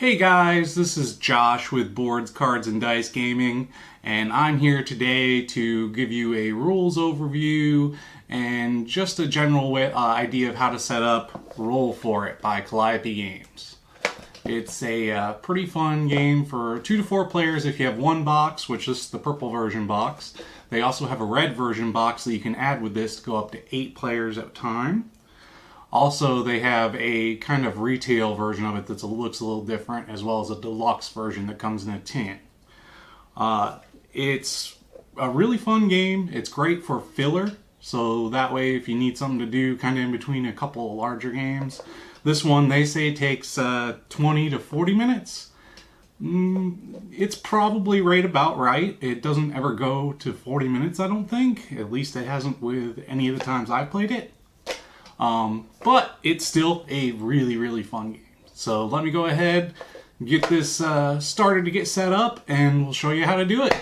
Hey guys, this is Josh with Boards, Cards, and Dice Gaming, and I'm here today to give you a rules overview and just a general idea of how to set up Roll For It by Calliope Games. It's a pretty fun game for 2 to 4 players if you have one box, which is the purple version box. They also have a red version box that you can add with this to go up to 8 players at a time. Also, they have a kind of retail version of it that looks a little different, as well as a deluxe version that comes in a tin. It's a really fun game. It's great for filler, so that way if you need something to do kind of in between a couple of larger games. This one, they say, takes 20 to 40 minutes. It's probably right about right. It doesn't ever go to 40 minutes, I don't think. At least it hasn't with any of the times I've played it. But it's still a really, really fun game. So let me go ahead and get this started to get set up, and we'll show you how to do it.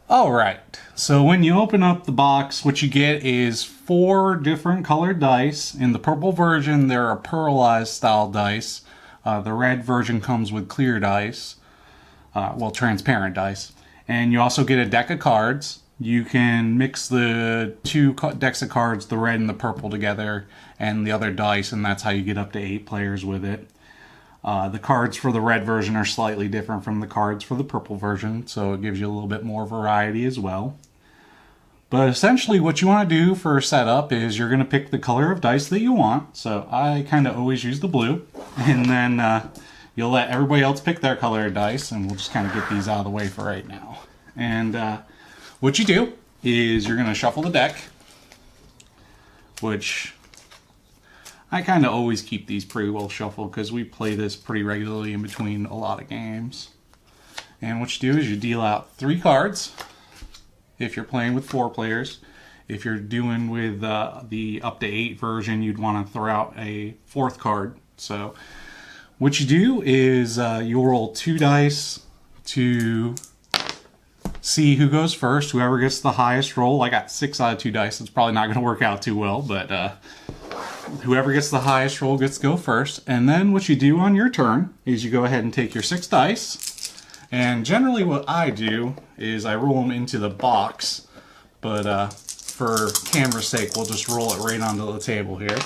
Alright, so when you open up the box, what you get is 4 different colored dice. In the purple version, there are pearlized style dice. The red version comes with clear dice, transparent dice. And you also get a deck of cards. You can mix the 2 decks of cards, the red and the purple, together, and the other dice, and that's how you get up to 8 players with it. The cards for the red version are slightly different from the cards for the purple version, so it gives you a little bit more variety as well. But essentially what you want to do for setup is you're going to pick the color of dice that you want. So I kind of always use the blue, and then you'll let everybody else pick their color of dice, and we'll just kind of get these out of the way for right now. And what you do is you're going to shuffle the deck, which I kind of always keep these pretty well shuffled because we play this pretty regularly in between a lot of games. And what you do is you deal out 3 cards if you're playing with 4 players. If you're doing with the up to 8 version, you'd want to throw out a 4th card. So what you do is you'll roll 2 dice to see who goes first. Whoever gets the highest roll. I got 6 out of 2 dice. It's probably not going to work out too well, but whoever gets the highest roll gets to go first. And then what you do on your turn is you go ahead and take your 6 dice. And generally what I do is I roll them into the box, but for camera's sake, we'll just roll it right onto the table here.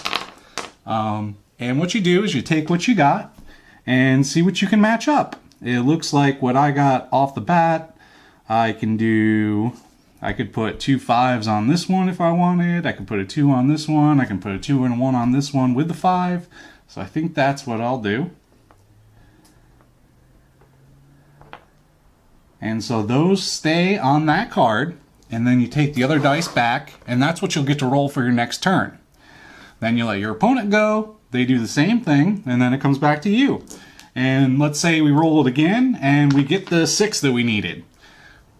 And what you do is you take what you got and see what you can match up. It looks like what I got off the bat, I could put 2 5s on this one if I wanted. I could put a 2 on this one. I can put a 2 and a 1 on this one with the 5. So I think that's what I'll do. And so those stay on that card. And then you take the other dice back, and that's what you'll get to roll for your next turn. Then you let your opponent go. They do the same thing, and then it comes back to you. And let's say we roll it again, and we get the 6 that we needed.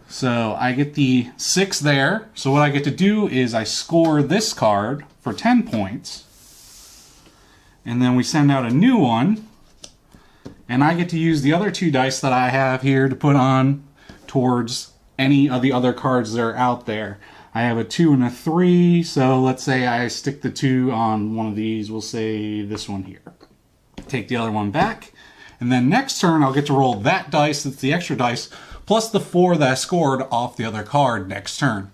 So I get the 6 there. So what I get to do is I score this card for 10 points. And then we send out a new one. And I get to use the other 2 dice that I have here to put on towards any of the other cards that are out there. I have a 2 and a 3. So let's say I stick the 2 on one of these. We'll say this one here. Take the other one back. And then next turn I'll get to roll that dice, that's the extra dice, plus the 4 that I scored off the other card next turn.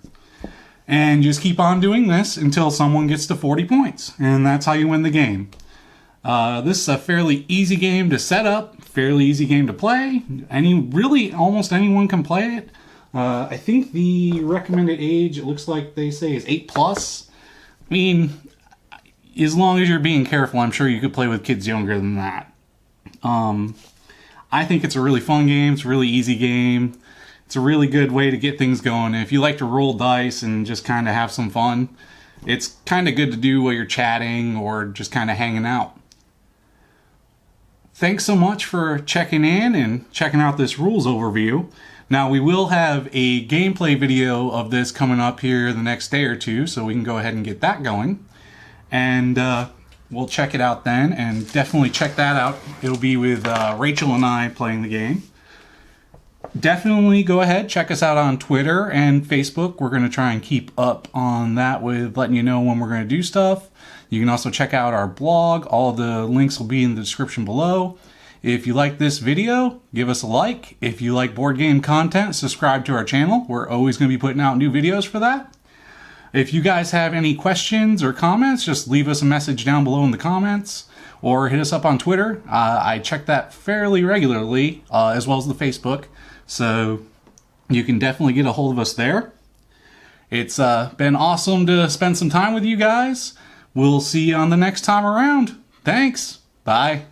And just keep on doing this until someone gets to 40 points. And that's how you win the game. This is a fairly easy game to set up, fairly easy game to play. Almost anyone can play it. I think the recommended age, it looks like they say, is 8+. I mean, as long as you're being careful, I'm sure you could play with kids younger than that. I think it's a really fun game. It's a really easy game. It's a really good way to get things going. And if you like to roll dice and just kind of have some fun, it's kind of good to do while you're chatting or just kind of hanging out. Thanks so much for checking in and checking out this rules overview. Now we will have a gameplay video of this coming up here the next day or 2, so we can go ahead and get that going. And we'll check it out then, and definitely check that out. It'll be with Rachel and I playing the game. Definitely go ahead, check us out on Twitter and Facebook. We're going to try and keep up on that with letting you know when we're going to do stuff. You can also check out our blog. All the links will be in the description below. If you like this video, give us a like. If you like board game content, subscribe to our channel. We're always going to be putting out new videos for that. If you guys have any questions or comments, just leave us a message down below in the comments or hit us up on Twitter. I check that fairly regularly, as well as the Facebook. So you can definitely get a hold of us there. It's been awesome to spend some time with you guys. We'll see you on the next time around. Thanks. Bye.